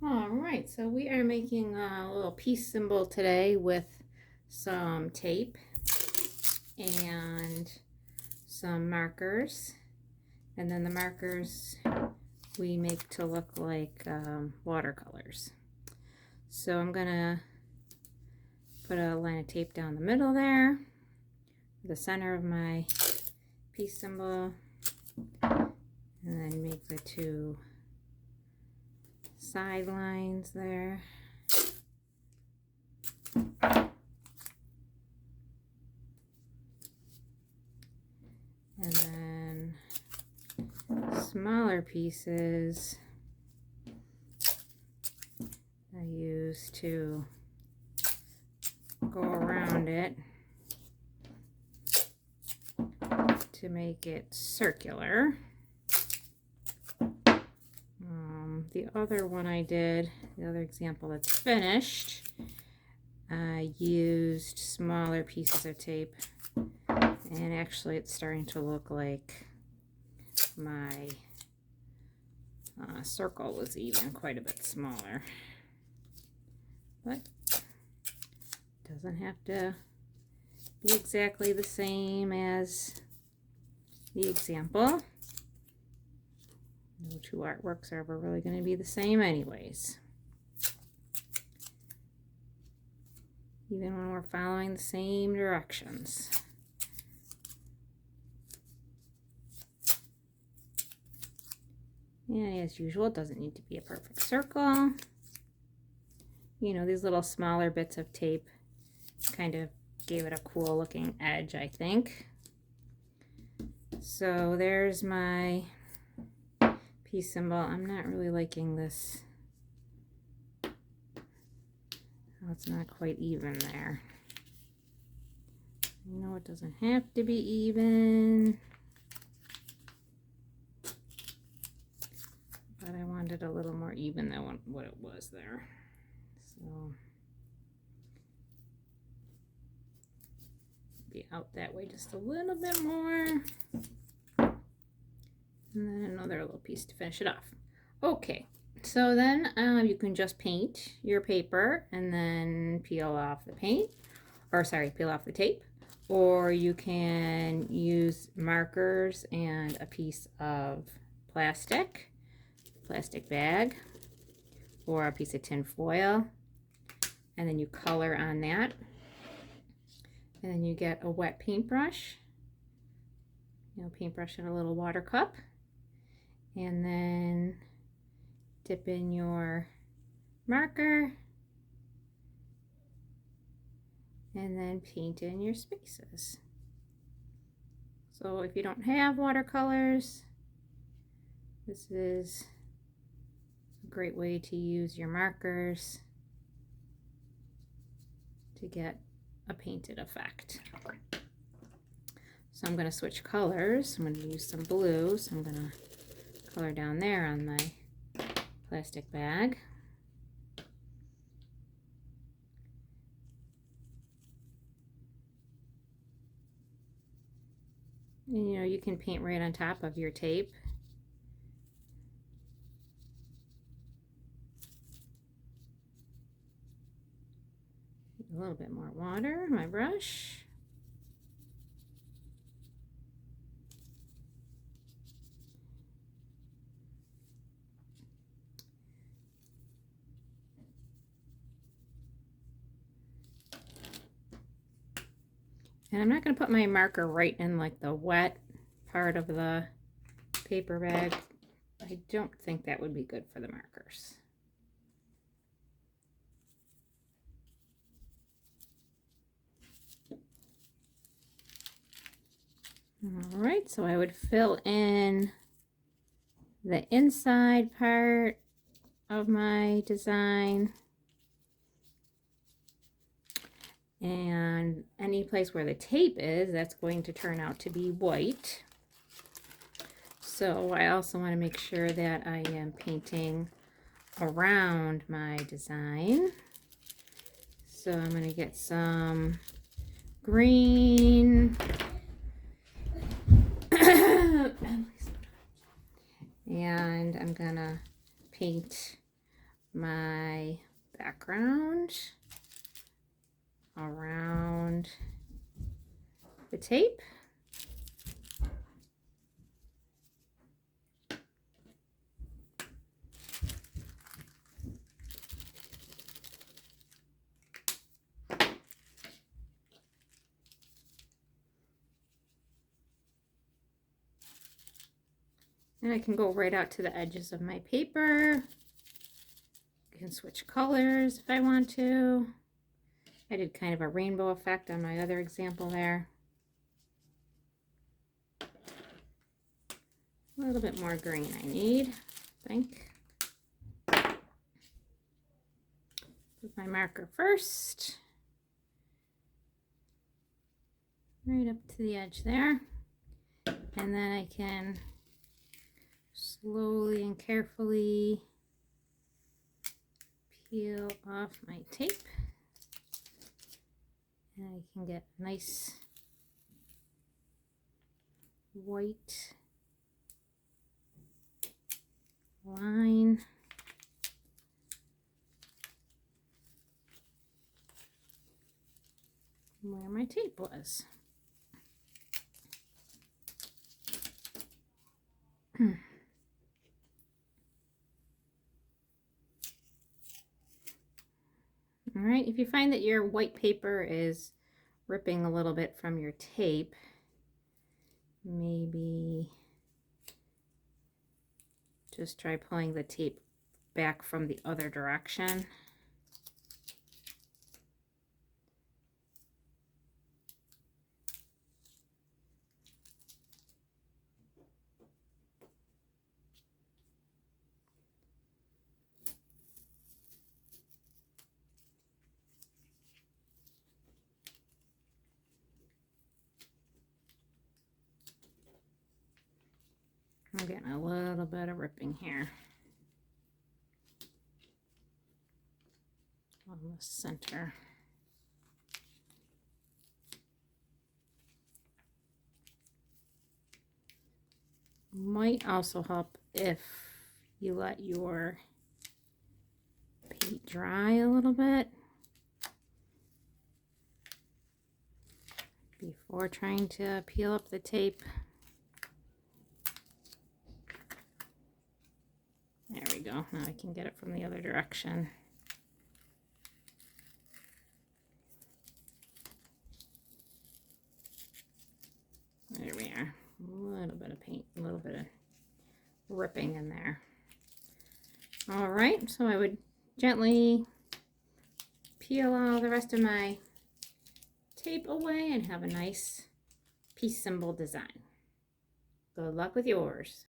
All right, so we are making a little peace symbol today with some tape and some markers. And then the markers we make to look like watercolors. So I'm gonna put a line of tape down the middle there, the center of my peace symbol, and then make the two side lines there. And then smaller pieces I use to go around it to make it circular. The other one I did, the other example that's finished, I used smaller pieces of tape, and actually it's starting to look like my circle was even quite a bit smaller, but doesn't have to be exactly the same as the example. No two artworks are ever really going to be the same anyways, even when we're following the same directions. And as usual, it doesn't need to be a perfect circle. You know, these little smaller bits of tape kind of gave it a cool looking edge, I think. So there's my peace symbol. I'm not really liking this. Oh, it's not quite even there. I know it doesn't have to be even, but I wanted a little more even than what it was there. So be out that way just a little bit more. And then another little piece to finish it off. Okay, so then you can just paint your paper and then peel off the paint, or sorry, peel off the tape, or you can use markers and a piece of plastic bag, or a piece of tin foil, and then you color on that, and then you get a wet paintbrush, paintbrush in a little water cup, and then dip in your marker and then paint in your spaces. So if you don't have watercolors, this is a great way to use your markers to get a painted effect. So I'm going to switch colors. I'm going to use some blue, so I'm going to color down there on my plastic bag. And you can paint right on top of your tape. A little bit more water, my brush. And I'm not going to put my marker right in like the wet part of the paper bag. I don't think that would be good for the markers. All right, so I would fill in the inside part of my design. And any place where the tape is, that's going to turn out to be white. So I also want to make sure that I am painting around my design. So I'm going to get some green and I'm going to paint my background around the tape. And I can go right out to the edges of my paper. I can switch colors if I want to. I did kind of a rainbow effect on my other example there. A little bit more green I need, I think. Put my marker first. Right up to the edge there. And then I can slowly and carefully peel off my tape. And I can get a nice white line. Where my tape was. All right, if you find that your white paper is ripping a little bit from your tape, maybe just try pulling the tape back from the other direction. I'm getting a little bit of ripping here on the center. Might also help if you let your paint dry a little bit before trying to peel up the tape. There we go. Now I can get it from the other direction. There we are. A little bit of paint, a little bit of ripping in there. All right, so I would gently peel all the rest of my tape away and have a nice peace symbol design. Good luck with yours.